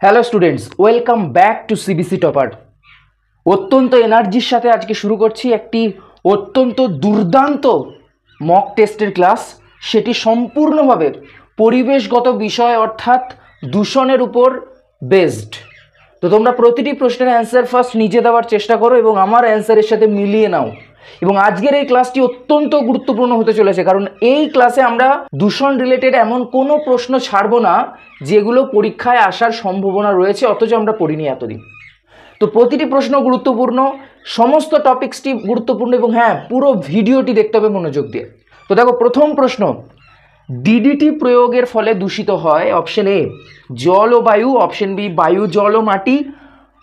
Hello students, welcome back to CBC topper. অত্যন্ত এনার্জির সাথে আজকে শুরু করছি একটি অত্যন্ত দুর্দান্ত মক টেস্টের ক্লাস। সেটি সম্পূর্ণভাবে পরিবেশগত বিষয় অর্থাৎ দূষণের উপর বেসড। তো তোমরা প্রতিটি প্রশ্নের অ্যান্সার ফার্স্ট নিজে দেওয়ার চেষ্টা করো এবং আমার অ্যান্সারের সাথে মিলিয়ে নাও। এবং আজকের এই ক্লাসটি অত্যন্ত গুরুত্বপূর্ণ হতে চলেছে, কারণ এই ক্লাসে আমরা দূষণ রিলেটেড এমন কোনো প্রশ্ন ছাড়বো না যেগুলো পরীক্ষায় আসার সম্ভাবনা রয়েছে অথচ আমরা পড়িনি এতদিন। তো প্রতিটি প্রশ্ন গুরুত্বপূর্ণ, সমস্ত টপিক্সটি গুরুত্বপূর্ণ এবং হ্যাঁ, পুরো ভিডিওটি দেখতে হবে মনোযোগ দিয়ে। তো দেখো, প্রথম প্রশ্ন, ডিডিটি প্রয়োগের ফলে দূষিত হয় অপশন এ জল ও বায়ু, অপশন বি বায়ু জল ও মাটি,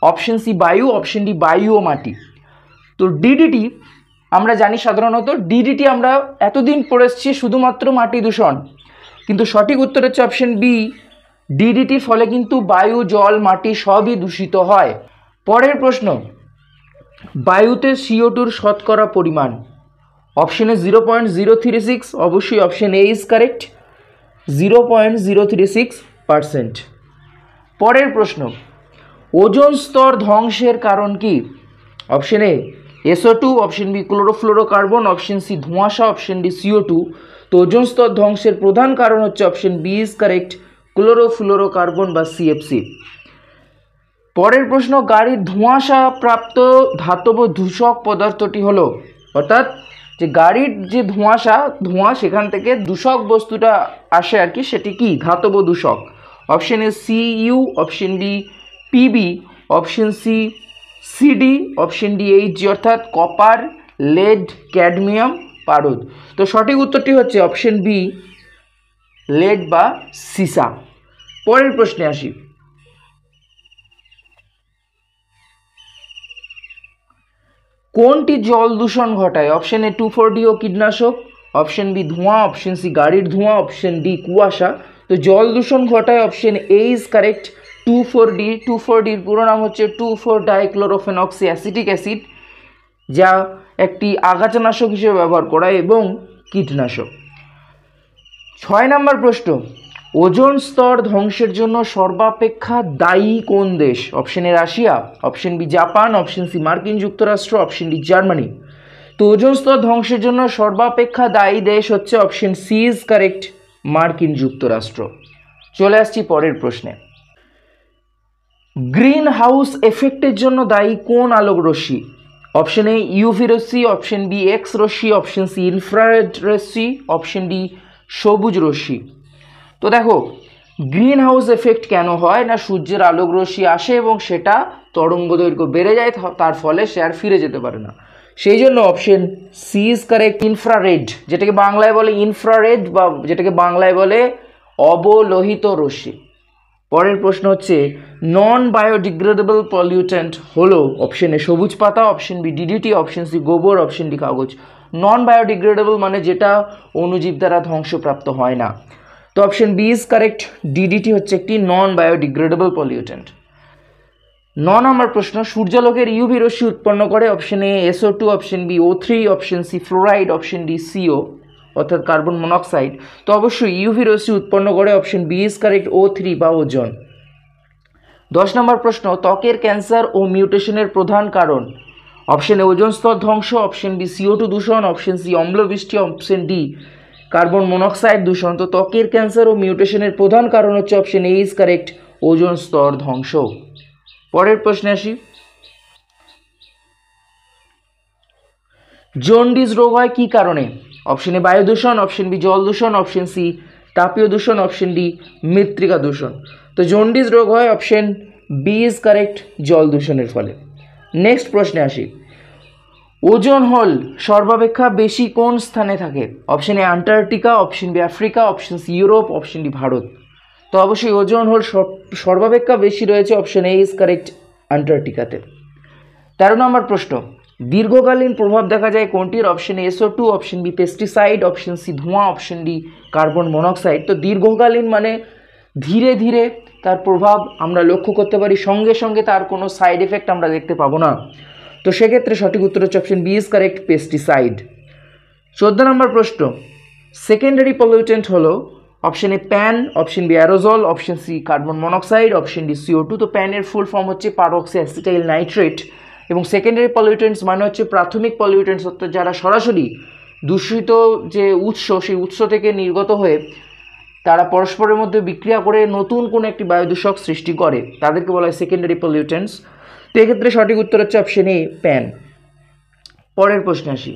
অপশন সি বায়ু, অপশন ডি বায়ু ও মাটি। তো ডিডিটি আমরা জানি সাধারণত ডিডিটি আমরা এতদিন পড়ে এসেছি শুধুমাত্র মাটি দূষণ, কিন্তু সঠিক উত্তর হচ্ছে অপশন বি, ডিডিটির ফলে কিন্তু বায়ু জল মাটি সবই দূষিত হয়। পরের প্রশ্ন, বায়ুতে CO2 শতকরা পরিমাণ অপশনে 0.036, অবশ্যই অপশন এ ইজ কারেক্ট, 0.036%। পরের প্রশ্ন, ওজোন স্তর ধ্বংসের কারণ কি? Option A SO2, option B chlorofluorocarbon, option C ধোঁয়াশা, অপশন ডি CO2। তো ওজোন স্তর ধ্বংসের প্রধান কারণ হচ্ছে option B is correct, chlorofluorocarbon বা CFC। পরের প্রশ্ন, গাড়ির ধোঁয়াশা প্রাপ্ত ধাতব দূষক পদার্থটি হলো, অর্থাৎ যে গাড়ির যে ধোঁয়া সেখান থেকে দূষক বস্তুটা আসে আর কি, সেটি কি ধাতব দূষক? Option A CU, option B PB, option C CD, option D HG অর্থাৎ কপার, লেড, ক্যাডমিয়াম, পারদ। তো সঠিক উত্তরটি হচ্ছে অপশন বি, লেড বা সীসা। পরের প্রশ্নে আসি, কোনটি জল দূষণ ঘটায়? অপশন এ 2,4-D ও কীটনাশক, অপশন বি ধোঁয়া, অপশন সি গাড়ির ধোঁয়া, অপশন ডি কুয়াশা। তো জল দূষণ ঘটায় option A is correct, 2,4-D। 2,4-Dর পুরো নাম হচ্ছে 2,4-ডাইক্লোরোফেনক্সি অ্যাসিটিক অ্যাসিড, যা একটি আগাছানাশক হিসেবে ব্যবহার করা এবং কীটনাশক। 6 নম্বর প্রশ্ন, ওজোন স্তর ধ্বংসের জন্য সর্বাপেক্ষা দায়ী কোন দেশ? Option A Russia, option B Japan, option C মার্কিন যুক্তরাষ্ট্র, অপশন ডি জার্মানি। তো ওজোন স্তর ধ্বংসের জন্য সর্বাপেক্ষা দায়ী দেশ হচ্ছে অপশন সি ইজ কারেক্ট, মার্কিন যুক্তরাষ্ট্র। চলে আসছি পরের প্রশ্নে, গ্রিন হাউস এফেক্টের জন্য দায়ী কোন আলোক রশ্মি? অপশন এ ইউভি রশ্মি, অপশন বি এক্স রশ্মি, অপশন সি ইনফ্রারেড রশ্মি, অপশন ডি সবুজ রশ্মি। তো দেখো, গ্রিন হাউস এফেক্ট কেন হয় না, সূর্যের আলোক রশ্মি আসে এবং সেটা তরঙ্গ দৈর্ঘ্য বেড়ে যায়, তার ফলে সে আর ফিরে যেতে পারে না। সেই জন্য option C is correct, infrared, যেটাকে বাংলায় বলে ইনফ্রারেড বা যেটাকে বাংলায় বলে অবলোহিত রশ্মি। পরের প্রশ্ন হচ্ছে, নন বায়োডিগ্রেডেবল পলিউটেন্ট হলো অপশন এ সবুজ পাতা, option B DDT, option C গোবর, অপশন ডি কাগজ। নন বায়োডিগ্রেডেবল মানে যেটা অণুজীব দ্বারা ধ্বংসপ্রাপ্ত হয় না। তো option B is correct, DDT হচ্ছে একটি নন বায়োডিগ্রেডেবল পলিউটেন্ট। 9 নম্বর প্রশ্ন, সূর্যালোকের ইউভি রশ্মি উৎপন্ন করে option A SO2, option B O3, option C fluoride, option D CO অর্থাৎ কার্বন মনোক্সাইড। তো অবশ্যই ইউভি রশ্মি উৎপন্ন করে option B is correct, O3 বা ওজন। 10 নম্বর প্রশ্ন, ত্বকের ক্যান্সার ও মিউটেশনের প্রধান কারণ? অপশন এ ওজোন স্তর ধ্বংস, অপশন বি CO2 দূষণ, অপশন সি অম্লবৃষ্টি, অপশন ডি কার্বন মনোক্সাইড দূষণ। তো ত্বকের ক্যান্সার ও মিউটেশনের প্রধান কারণ হচ্ছে option A is correct, ozone স্তর ধ্বংস। পরের প্রশ্নে আসি, জন্ডিস রোগ হয় কি কারণে? অপশন এ বায়ু দূষণ, অপশন বি জল দূষণ, অপশন সি তাপীয় দূষণ, অপশন ডি মৃত্তিকা দূষণ। তো জন্ডিস রোগ হয় অপশন বি ইজ কারেক্ট, জল দূষণের ফলে। নেক্সট প্রশ্নে আসি, ওজোন হল সর্বাপেক্ষা বেশি কোন স্থানে থাকে? Option A Antarctica, option B Africa, option C Europe, option D Bharat. তো অবশ্যই ওজোন হল সর্বাপেক্ষা বেশি রয়েছে অপশন এ ইজ কারেক্ট, আন্টার্কটিকাতে। 13 নম্বর প্রশ্ন, দীর্ঘকালীন প্রভাব দেখা যায় কোনটির? Option A SO2, option B pesticide, option C ধোঁয়া, অপশন ডি কার্বন মনোক্সাইড। তো দীর্ঘকালীন মানে ধীরে ধীরে তার প্রভাব আমরা লক্ষ্য করতে পারি, সঙ্গে সঙ্গে তার কোনো সাইড এফেক্ট আমরা দেখতে পাবো না। তো সেক্ষেত্রে সঠিক উত্তর হচ্ছে option B is correct, pesticide. 14 নম্বর প্রশ্ন, সেকেন্ডারি পলিউটেন্ট হলো option A PAN, option B aerosol, option C carbon monoxide, option D CO2। তো প্যানের ফুল ফর্ম হচ্ছে পারঅক্সি অ্যাসিটাইল নাইট্রেট এবং সেকেন্ডারি পলিউটেন্টস মানে হচ্ছে প্রাথমিক পলিউটেন্টস, অর্থাৎ যারা সরাসরি দূষিত যে উৎস সেই উৎস থেকে নির্গত হয়ে তারা পরস্পরের মধ্যে বিক্রিয়া করে নতুন কোনো একটি বায়ুদূষক সৃষ্টি করে, তাদেরকে বলা হয় সেকেন্ডারি পলিউটেন্টস। তো এক্ষেত্রে সঠিক উত্তর হচ্ছে অপশন এ প্যান। পরের প্রশ্নে আসি।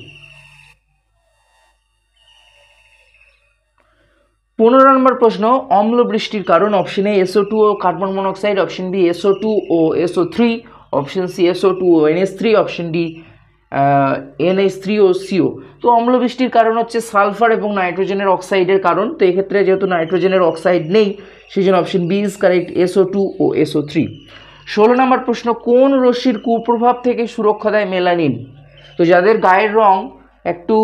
15 নম্বর প্রশ্ন, অম্ল বৃষ্টির কারণ। অপশন এ SO2 ও carbon monoxide, option B SO2 ও SO3, অপশন সি SO2 ও NH3, অপশন ডি NH3 ও CO। তো অম্ল বৃষ্টির কারণ হচ্ছে সালফার এবং নাইট্রোজেনের অক্সাইডের কারণ। তো এক্ষেত্রে যেহেতু নাইট্রোজেনের অক্সাইড নেই সেই জন্য option B is correct, SO2 ও SO3। 16 নম্বর প্রশ্ন, কোন রশ্মির কুপ্রভাব থেকে সুরক্ষা দেয় মেলানিন? তো যাদের গায়ের রং একটু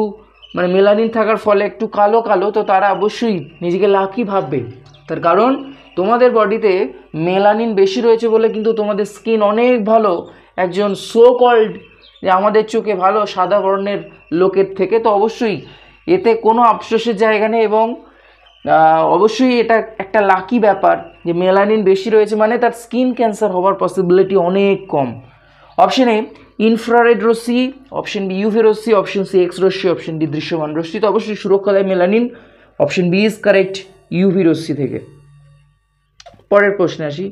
মানে মেলানিন থাকার ফলে একটু কালো কালো, তো তারা অবশ্যই নিজেকে লাকি ভাববে, তার কারণ তোমাদের বডিতে মেলানিন বেশি রয়েছে বলে কিন্তু তোমাদের স্কিন অনেক ভালো একজন সো কল্ড যে আমাদের চোখে ভালো সাদা বর্ণের লোকের থেকে। তো অবশ্যই এতে কোনো আফসোসের জায়গা নেই এবং অবশ্যই এটা একটা লাকি ব্যাপার যে মেলানিন বেশি রয়েছে মানে তার স্কিন ক্যান্সার হওয়ার পসিবিলিটি অনেক কম। অপশন এ ইনফ্রারেড রশ্মি, অপশন বি ইউভি রশ্মি, অপশন সি এক্স রশ্মি, অপশন ডি দৃশ্যমান রশ্মি। তো অবশ্যই সুরক্ষা দেয় melanin, option B is correct, UV রশ্মি থেকে। পরের প্রশ্নে আসি,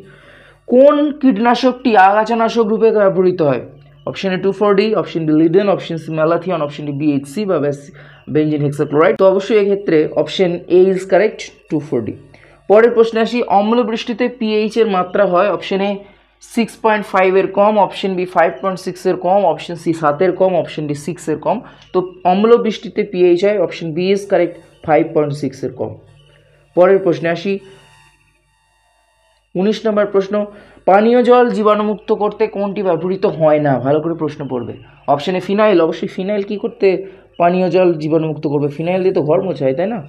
কোন কীটনাশকটি আগাছানাশক রূপে ব্যবহৃত হয়? Option A 2,4-D, option D lindane, option C malathion, option D BHC বা বেনজিন হেক্সাক্লোরাইড। তো অবশ্যই এক্ষেত্রে option A is correct, 2,4-D। পরের প্রশ্নে আসি, অম্ল বৃষ্টিতে pH এর মাত্রা হয়। অপশন এ 6.5 এর কম, অপশন বি 5.6 এর কম, অপশন সি 7 এর কম, অপশন ডি 6 এর কম। তো অম্ল বৃষ্টিতে pH হয় অপশন বি ইজ কারেক্ট, 5.6 এর কম। পরের প্রশ্নে আসি, 19 নম্বর প্রশ্ন, পানীয় জল জীবাণুমুক্ত করতে কোনটি ব্যবহৃত হয় না? ভালো করে প্রশ্ন পড়বে। অপশন এ ফিনাইল, অবশ্যই ফিনাইল কি করতে পানীয় জল জীবাণুমুক্ত করবে? ফিনাইল দিয়ে তো ঘর মোছায়, তাই না?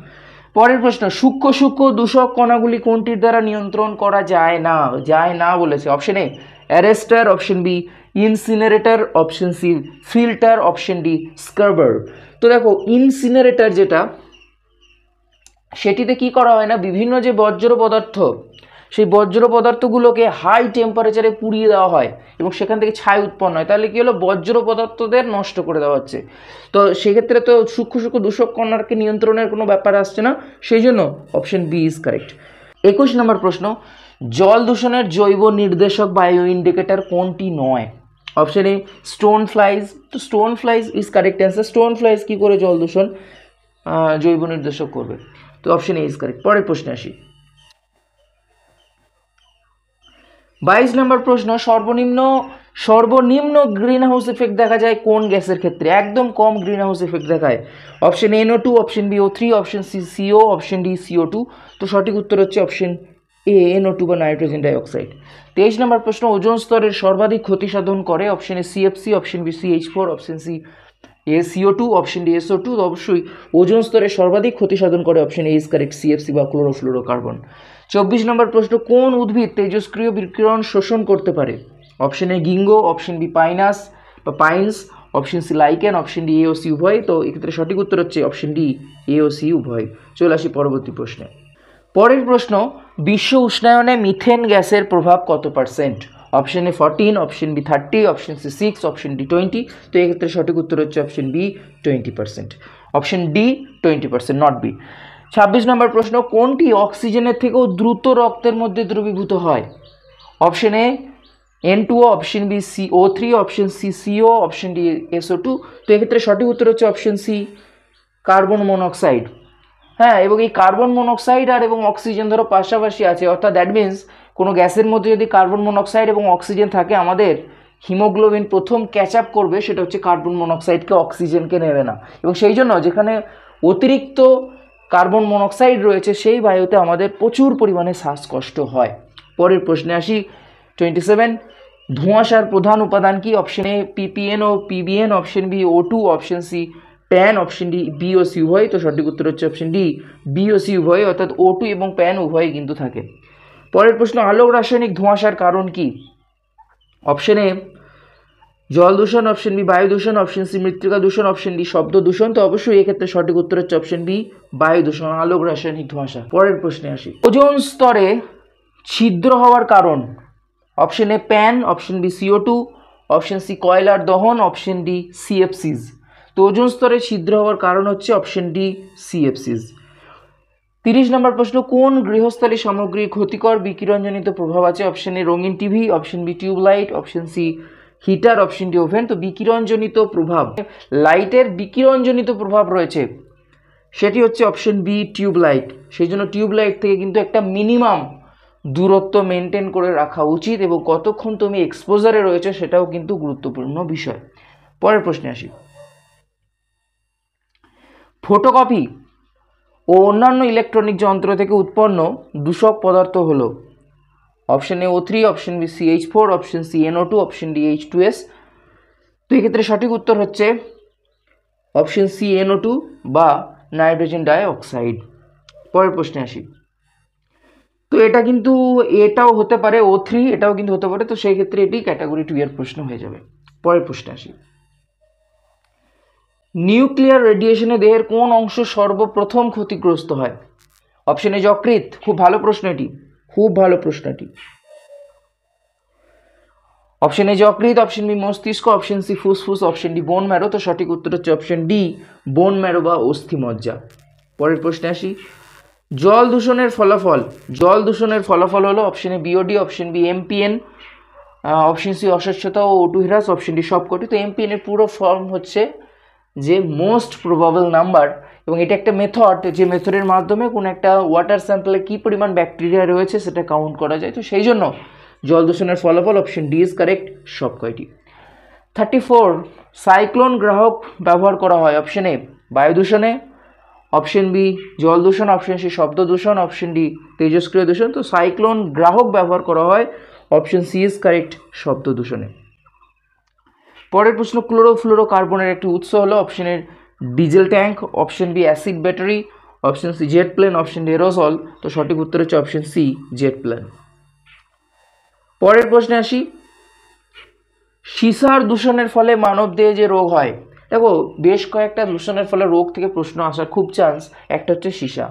পরের প্রশ্ন, সূক্ষ্ম সূক্ষ্ম দূষক কণাগুলি কোনটির দ্বারা নিয়ন্ত্রণ করা যায় না? যায় না বলেছে। Option A arrester, option B incinerator, option C filter, option D scrubber. তো দেখো ইনসিনারেটর যেটা, সেটিতে কি করা হয় না, বিভিন্ন যে বর্জ্য পদার্থ সেই বর্জ্য পদার্থগুলোকে হাই টেম্পারেচারে পুড়িয়ে দেওয়া হয় এবং সেখান থেকে ছাই উৎপন্ন হয়। তাহলে কি হলো, বর্জ্য পদার্থদের নষ্ট করে দেওয়া হচ্ছে। তো সেক্ষেত্রে তো সূক্ষ্ম সূক্ষ্ম দূষক কণাকে নিয়ন্ত্রণের কোনো ব্যাপার আসছে না, সেই জন্য অপশন বি ইজ কারেক্ট। 21 নম্বর প্রশ্ন, জল দূষণের জৈব নির্দেশক বায়ো ইন্ডিকেটর কোনটি নয়? Option A stone flies. তো stone flies is correct answer. Stone flies কী করে জল দূষণ জৈব নির্দেশক করবে? তো অপশন এ ইজ কারেক্ট। পরের প্রশ্নে আসি। 22 নম্বর প্রশ্ন, সর্বনিম্ন গ্রিন হাউস ইফেক্ট দেখা যায় কোন গ্যাসের ক্ষেত্রে? একদম কম গ্রিন হাউস ইফেক্ট দেখায়। Option A NO2, option B O3, option C CO, option D CO2। তো সঠিক উত্তর হচ্ছে অপশন এ NO2 বা নাইট্রোজেন ডাইঅক্সাইড। 23 নম্বর প্রশ্ন, ওজোন স্তরের সর্বাধিক ক্ষতি সাধন করে। Option A CFC, option B CH4, option C CO2, option D SO2। তো অবশ্যই ওজোন স্তরের সর্বাধিক ক্ষতি সাধন করে option A is correct, CFC বা ক্লোরোফ্লোরোকার্বন। 24 নম্বর প্রশ্ন, কোন উদ্ভিদ তেজস্ক্রিয় বিকিরণ শোষণ করতে পারে? Option A ginkgo, option B pinus বা pines, option C lichen, option D AOC উভয়। তো এক্ষেত্রে সঠিক উত্তর হচ্ছে অপশন ডি AOC উভয়। চলে আসি পরবর্তী প্রশ্নে। পরের প্রশ্ন, বিশ্ব উষ্ণায়নে মিথেন গ্যাসের প্রভাব কত %? Option A 14, option B 30, option C 6, option D 20। তো এক্ষেত্রে সঠিক উত্তর হচ্ছে option B 20%, option D 20%, not B. 26 নম্বর প্রশ্ন, কোনটি অক্সিজেনের থেকেও দ্রুত রক্তের মধ্যে দ্রবীভূত হয়? Option A N2O, option B CO3, option C CO, option D SO2। তো এক্ষেত্রে সঠিক উত্তর হচ্ছে অপশন সি কার্বন মনোক্সাইড। হ্যাঁ, এবং এই কার্বন মনোক্সাইড আর এবং অক্সিজেন ধরো পাশাপাশি আছে, অর্থাৎ দ্যাট মিনস কোনো গ্যাসের মধ্যে যদি কার্বন মনোক্সাইড এবং অক্সিজেন থাকে, আমাদের হিমোগ্লোবিন প্রথম ক্যাচ আপ করবে সেটা হচ্ছে কার্বন মনোক্সাইডকে, অক্সিজেনকে নেবে না। এবং সেই জন্য যেখানে অতিরিক্ত কার্বন মনোক্সাইড রয়েছে সেই বায়ুতে আমাদের প্রচুর পরিমাণে শ্বাসকষ্ট হয়। পরের প্রশ্নে আসি। 27, ধোঁয়াশার প্রধান উপাদান কি? অপশন এ PPN ও PBN, option B O2, option C PAN, option D BOC উভয়। তো সঠিক উত্তর হচ্ছে অপশন ডি BOC উভয়, অর্থাৎ O2 এবং প্যান উভয় কিন্তু থাকে। পরের প্রশ্ন, আলোক রাসায়নিক ধোঁয়াশার কারণ কি? অপশন এ জল দূষণ, অপশন বি বায়ু দূষণ, অপশন সি মৃত্তিকা দূষণ, অপশন ডি শব্দ দূষণ। তো অবশ্যই এক্ষেত্রে সঠিক উত্তর হচ্ছে অপশন বি বায়ু দূষণ, আলোক রাসায়নিক ধোঁয়াশা। পরের প্রশ্নে আসি, ওজোন স্তরে ছিদ্র হওয়ার কারণ? Option A PAN, option B CO2, option C কয়লার দহন, অপশন ডি CFCs। তো ওজোন স্তরে ছিদ্র হওয়ার কারণ হচ্ছে অপশন ডি CFCs। 30 নম্বর প্রশ্ন, কোন গৃহস্থালী সামগ্রীর ক্ষতিকর বিকিরণজনিত প্রভাব আছে? অপশন এ রঙিন TV, option B tubelight, option C heater, option D oven. তো বিকিরণজনিত প্রভাব, লাইটের বিকিরণজনিত প্রভাব রয়েছে, সেটি হচ্ছে অপশন বি টিউবলাইট। সেই জন্য টিউবলাইট থেকে কিন্তু একটা মিনিমাম দূরত্ব মেনটেন করে রাখা উচিত, এবং কতক্ষণ তুমি এক্সপোজারে রয়েছে সেটাও কিন্তু গুরুত্বপূর্ণ বিষয়। পরের প্রশ্নে আসি, ফটোকপি ও অন্যান্য ইলেকট্রনিক যন্ত্র থেকে উৎপন্ন দূষক পদার্থ হলো? Option A O3, option B CH4, option C NO2, option D H2S। তো এক্ষেত্রে সঠিক উত্তর হচ্ছে অপশন সি NO2 বা নাইট্রোজেন ডাই অক্সাইড। পরের প্রশ্নে আসি, তো এটা কিন্তু এটাও হতে পারে O3, এটাও কিন্তু হতে পারে, তো সেই ক্ষেত্রে এটি ক্যাটাগরি 2 এর প্রশ্ন হয়ে যাবে। পরের প্রশ্নে আসি, নিউক্লিয়ার রেডিয়েশনে দেহের কোন অংশ সর্বপ্রথম ক্ষতিগ্রস্ত হয়? অপশন এ যকৃৎ, খুব ভালো প্রশ্ন এটি, খুব ভালো প্রশ্ন এটি। অপশন এ যকৃৎ, অপশন বি মস্তিষ্ক, অপশন সি ফুসফুস, অপশন ডি বোন ম্যারো। তো সঠিক উত্তর হচ্ছে অপশন ডি বোন ম্যারো বা অস্থিমজ্জা। পরের প্রশ্নে আসি, জল দূষণের ফলাফল, জল দূষণের ফলাফল হলো option A BOD, option B MPN, option C অস্বচ্ছতা ও O2 হ্রাস, অপশন ডি সবকটি। তো MPN এর পুরো ফর্ম হচ্ছে যে মোস্ট প্রবাবল নাম্বার, এবং এটা একটা মেথড, যে মেথডের মাধ্যমে কোনো একটা ওয়াটার স্যাম্পলে কী পরিমাণ ব্যাকটেরিয়া রয়েছে সেটা কাউন্ট করা যায়। তো সেই জন্য জল দূষণের ফলাফল অপশন ডি ইজ কারেক্ট, সব কয়টি। 34, সাইক্লোন গ্রাহক ব্যবহার করা হয়? অপশন এ বায়ু দূষণে, অপশন বি জল দূষণ, অপশন সি শব্দ দূষণ, অপশন ডি তেজস্ক্রিয় দূষণ। তো সাইক্লোন গ্রাহক ব্যবহার করা হয়, অপশন সি ইজ কারেক্ট, শব্দ দূষণে। পরের প্রশ্ন, ক্লোরোফ্লোরোকার্বনের একটি উৎস হলো? Option A diesel tank, option B acid battery, option C jet plane, option D aerosol. তো সঠিক উত্তর হচ্ছে অপশন সি জেট প্লেন। পরের প্রশ্নে আসি, সীসার দূষণের ফলে মানবদেহে যে রোগ হয়, দেখো বেশ কয়েকটা দূষণের ফলে রোগ থেকে প্রশ্ন আসার খুব চান্স। একটা হচ্ছে সীসা,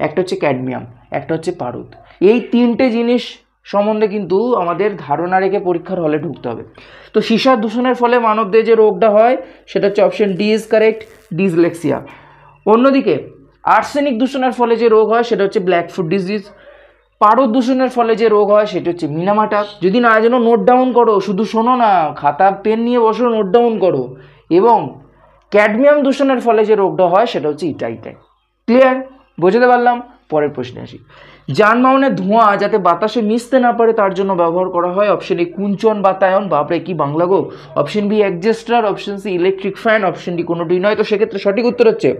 একটা হচ্ছে ক্যাডমিয়াম, একটা হচ্ছে পারদ। এই তিনটে জিনিস সম্বন্ধে কিন্তু আমাদের ধারণা রেখে পরীক্ষার হলে ঢুকতে হবে। তো সীসার দূষণের ফলে মানবদেহে যে রোগটা হয় সেটা হচ্ছে option D is correct, dyslexia. অন্যদিকে আর্সেনিক দূষণের ফলে যে রোগ হয় সেটা হচ্ছে ব্ল্যাক ফুট ডিজিজ। পারদ দূষণের ফলে যে রোগ হয় সেটা হচ্ছে মিনামাটা। যদি না যেন নোট ডাউন করো, শুধু শোনো না, খাতা পেন নিয়ে বসো, নোট ডাউন করো। এবং ক্যাডমিয়াম দূষণের ফলে যে রোগটা হয় সেটা হচ্ছে ইটাইটাই। ক্লিয়ার, বোঝাতে পারলাম? পরের প্রশ্নে আসি, যানবাহনের ধোঁয়া যাতে বাতাসে মিশতে না পারে তার জন্য ব্যবহার করা হয়? অপশন এ কুঞ্চন বাতায়ন, বাপরে কি বাংলা গো। Option B exhauster, option C electric fan, option D কোনোটি নয়। তো সেক্ষেত্রে সঠিক উত্তর হচ্ছে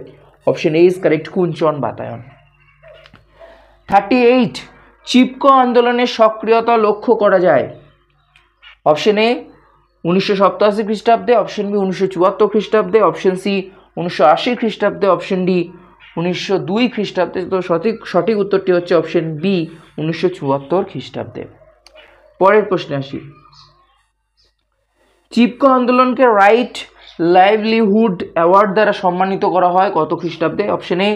অপশন এ ইজ কারেক্ট, কুঞ্চন বাতায়ন। 38, চিপকো আন্দোলনের সক্রিয়তা লক্ষ্য করা যায়? অপশন এ 1987 খ্রিস্টাব্দে, অপশন বি 1974 খ্রিস্টাব্দে, অপশন সি 1980 খ্রিস্টাব্দে, অপশন ডি 1902 খ্রিস্টাব্দে। তো সঠিক উত্তরটি হচ্ছে অপশন বি 1974 খ্রিস্টাব্দে। পরের প্রশ্নে আসি, চিপকো আন্দোলনকে রাইট লাইভলিহুড অ্যাওয়ার্ড দ্বারা সম্মানিত করা হয় কত খ্রিস্টাব্দে? অপশন এ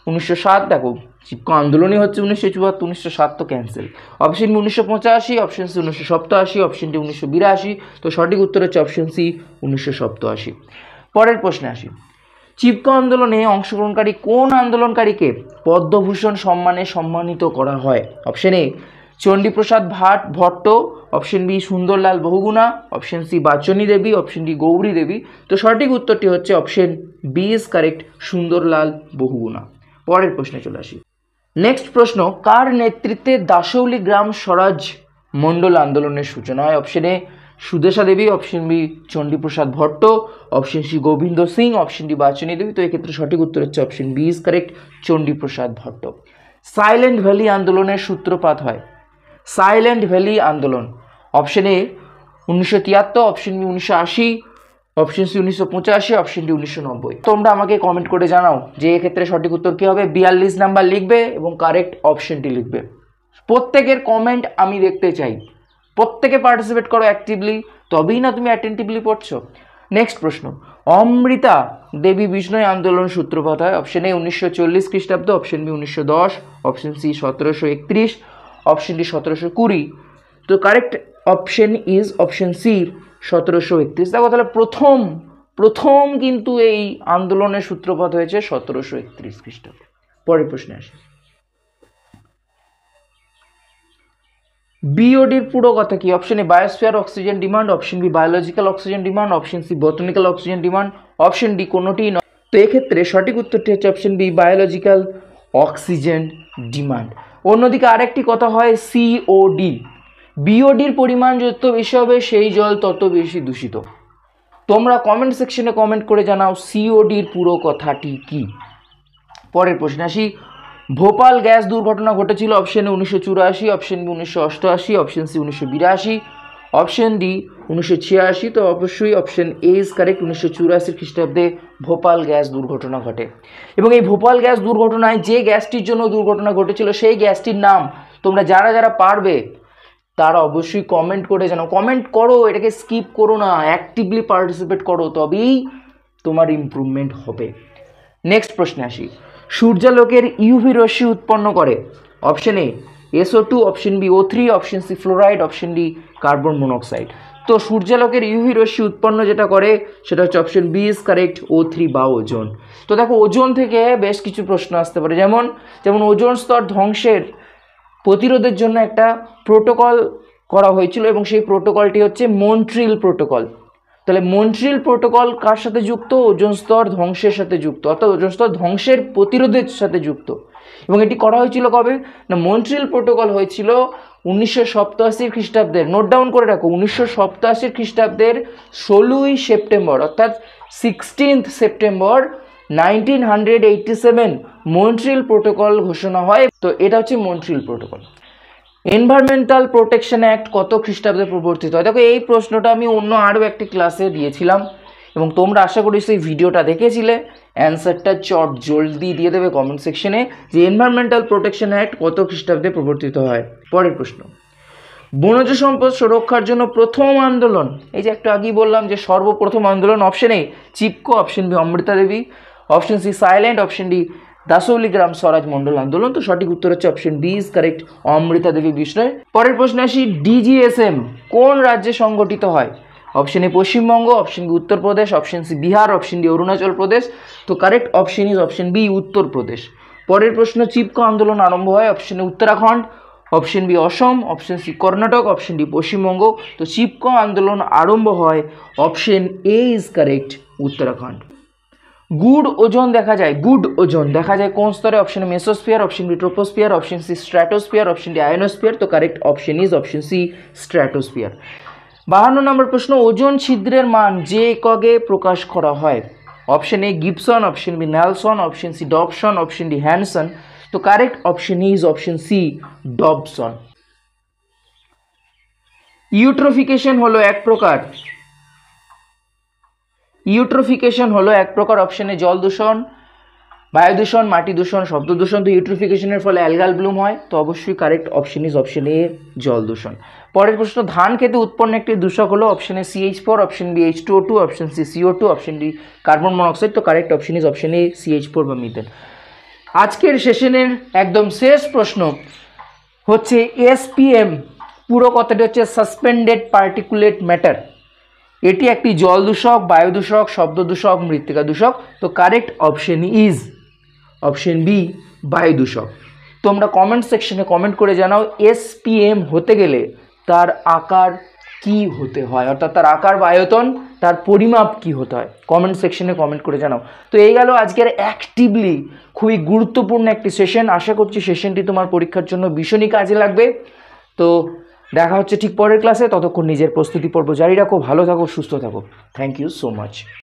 1907, দেখো চিপকো আন্দোলনই হচ্ছে 1974, 1907 তো cancel. Option B 1985, option C 1987, option D 1982। তো সঠিক উত্তর হচ্ছে অপশন সি 1987। পরের প্রশ্নে আসি, চিপকো আন্দোলনে অংশগ্রহণকারী কোন আন্দোলনকারীকে পদ্মভূষণ সম্মানে সম্মানিত করা হয়? Option A Chandiprasad Bhatt, option B Sundarlal Bahuguna, option C Bachni Devi, option D Gauri Devi. তো সঠিক উত্তরটি হচ্ছে option B is correct, Sundarlal Bahuguna. পরের প্রশ্নে চলে আসি, নেক্সট প্রশ্ন, কার নেতৃত্বে দাসৌলি গ্রাম স্বরাজ মণ্ডল আন্দোলনের সূচনা হয়? Option A Sudesha Devi, option B Chandiprasad Bhatt, option C Gobind Singh, option D Bachni Devi. তো এক্ষেত্রে সঠিক উত্তর হচ্ছে option B is correct, Chandiprasad Bhatt. Silent Valley আন্দোলনের সূত্রপাত হয়? সাইলেন্ট ভ্যালি আন্দোলন, option A 1973, option B 1980, option C 1985, option D 1990। তোমরা আমাকে কমেন্ট করে জানাও যে এক্ষেত্রে সঠিক উত্তর কী হবে। 42 নাম্বার লিখবে এবং কারেক্ট অপশনটি লিখবে। প্রত্যেকের কমেন্ট আমি দেখতে চাই, প্রত্যেকে পার্টিসিপেট করো অ্যাক্টিভলি, তবেই না তুমি অ্যাটেন্টিভলি পড়ছো। নেক্সট প্রশ্ন, অমৃতা দেবী বিষ্ণয় আন্দোলন সূত্রপাত হয়? অপশন এ 1940 খ্রিস্টাব্দ, option B 1910, option C 1731, option D 1720। তো correct option is option C 1731। দেখো তাহলে প্রথম কিন্তু এই আন্দোলনের সূত্রপাত হয়েছে 1731 খ্রিস্টাব্দে। পরের প্রশ্নে আসি, বিওডির পুরো কথা কি? Option A biosphere oxygen demand, option B biological oxygen demand, option C botanical oxygen demand, option D কোনোটি নয়। তো এক্ষেত্রে সঠিক উত্তরটি হচ্ছে option B biological oxygen demand. অন্যদিকে আরেকটি কথা হয় সিওডি, বিওডির পরিমাণ যত বেশি হবে সেই জল তত বেশি দূষিত। তোমরা কমেন্ট সেকশনে কমেন্ট করে জানাও সিওডির পুরো কথাটি কি। পরের প্রশ্নে আসি, ভোপাল গ্যাস দুর্ঘটনা ঘটেছিল? Option A 1984, option B 1988, option C 1982, option D 1986। তো অবশ্যই অপশন এ ইজ কারেক্ট, 1984 খ্রিস্টাব্দে ভোপাল গ্যাস দুর্ঘটনা ঘটে। এবং এই ভোপাল গ্যাস দুর্ঘটনায় যে গ্যাসটির জন্য দুর্ঘটনা ঘটেছিল সেই গ্যাসটির নাম তোমরা যারা পারবে তারা অবশ্যই কমেন্ট করে জানাও। কমেন্ট করো, এটাকে স্কিপ করো না, অ্যাক্টিভলি পার্টিসিপেট করো, তবেই তোমার ইমপ্রুভমেন্ট হবে। নেক্সট প্রশ্নে আসি, সূর্যালোকের ইউভি রশ্মি উৎপন্ন করে? Option A SO2, option B O3, option C fluoride, option D carbon monoxide. তো সূর্যালোকের ইউভি রশ্মি উৎপন্ন যেটা করে সেটা হচ্ছে option B is correct O3 বা ওজোন। তো দেখো ওজোন থেকে বেশ কিছু প্রশ্ন আসতে পারে, যেমন ওজোন স্তর ধ্বংসের প্রতিরোধের জন্য একটা প্রোটোকল করা হয়েছিল এবং সেই প্রোটোকলটি হচ্ছে মন্ট্রিল প্রোটোকল। তাহলে মন্ট্রিল প্রোটোকল কার সাথে যুক্ত? ওজোন স্তর ধ্বংসের সাথে যুক্ত, অর্থাৎ ওজোন স্তর ধ্বংসের প্রতিরোধের সাথে যুক্ত। এবং এটি করা হয়েছিল কবে না? মন্ট্রিল প্রোটোকল হয়েছিল 1987 খ্রিস্টাব্দের, নোট ডাউন করে রাখো, 1987 খ্রিস্টাব্দের 16ই সেপ্টেম্বর, অর্থাৎ 16th সেপ্টেম্বর 1987 মন্ট্রিল প্রোটোকল ঘোষণা হয়। তো এটা হচ্ছে Montreal protocol. Environmental protection act কত খ্রিস্টাব্দে প্রবর্তিত হয়? দেখো এই প্রশ্নটা আমি অন্য আরও একটি ক্লাসে দিয়েছিলাম এবং তোমরা আশা করি সেই ভিডিওটা দেখেছিলে। অ্যান্সারটা চট জলদি দিয়ে দেবে কমেন্ট সেকশনে যে এনভায়রনমেন্টাল প্রোটেকশন অ্যাক্ট কত খ্রিস্টাব্দে প্রবর্তিত হয়। পরের প্রশ্ন, বনজ সম্পদ সুরক্ষার জন্য প্রথম আন্দোলন, এই যে একটু আগেই বললাম যে সর্বপ্রথম আন্দোলন, option A Chipko, option B Amrita Devi, option C Silent, option D Dasholi Gram Swaraj Mandal আন্দোলন। তো সঠিক উত্তর হচ্ছে option B is correct, Amrita Devi Bishnoi. পরের প্রশ্নে আসি, DGSM কোন রাজ্যে সংগঠিত হয়? Option A Paschimbanga, option B Uttar Pradesh, option C Bihar, option D Arunachal Pradesh. তো correct option is option B Uttar Pradesh. পরের প্রশ্ন, চিপকো আন্দোলন আরম্ভ হয়? Option A Uttarakhand, option B Assam, option C Karnataka, option D Paschimbanga. তো চিপকো আন্দোলন আরম্ভ হয়, option A is correct, Uttarakhand. Good ozone দেখা যায় কোন স্তরে? Option mesosphere, option B troposphere, option C stratosphere, option D ionosphere. তো correct option is option C stratosphere. 52 নম্বর প্রশ্ন, ওজোন ছিদ্রের মান যে এককে প্রকাশ করা হয়? Option A Gibson, option B Nelson, option C Dobson, option D Hanson. তো correct option is option C Dobson. Eutrophication হলো এক প্রকার, অপশনে জল দূষণ, বায়ু দূষণ, মাটি দূষণ, শব্দ দূষণ। তো ইউট্রোফিকেশনের ফলে অ্যালগাল ব্লুম হয়। তো অবশ্যই কারেক্ট অপশন ইজ অপশন এ জল দূষণ। পরের প্রশ্ন, ধান খেতে উৎপন্ন একটি দূষক হলো? Option A CH4, option B H2O2, option C CO2, option D carbon monoxide. তো correct option is option A CH4 বা মিথেন। আজকের সেশনের একদম শেষ প্রশ্ন হচ্ছে SPM, পুরো কথাটি হচ্ছে সাসপেন্ডেড পার্টিকুলেট ম্যাটার। এটি একটি জল দূষক, বায়ু দূষক, শব্দ দূষক, মৃত্তিকা দূষক। তো correct option is option B বায়ু দূষক। তোমরা কমেন্ট সেকশনে কমেন্ট করে জানাও SPM হতে গেলে তার আকার কি হতে হয়, অর্থাৎ তার আকার বা আয়তন, তার পরিমাপ কি হতে হয়। কমেন্ট সেকশনে কমেন্ট করে জানাও। তো এই গেল আজকের অ্যাক্টিভলি খুবই গুরুত্বপূর্ণ একটি সেশন। আশা করছি সেশনটি তোমার পরীক্ষার জন্য ভীষণই কাজে লাগবে। তো দেখা হচ্ছে ঠিক পরের ক্লাসে। ততক্ষণ নিজের প্রস্তুতি পর্ব জারি রাখো, ভালো থাকো, সুস্থ থাকো। Thank you so much.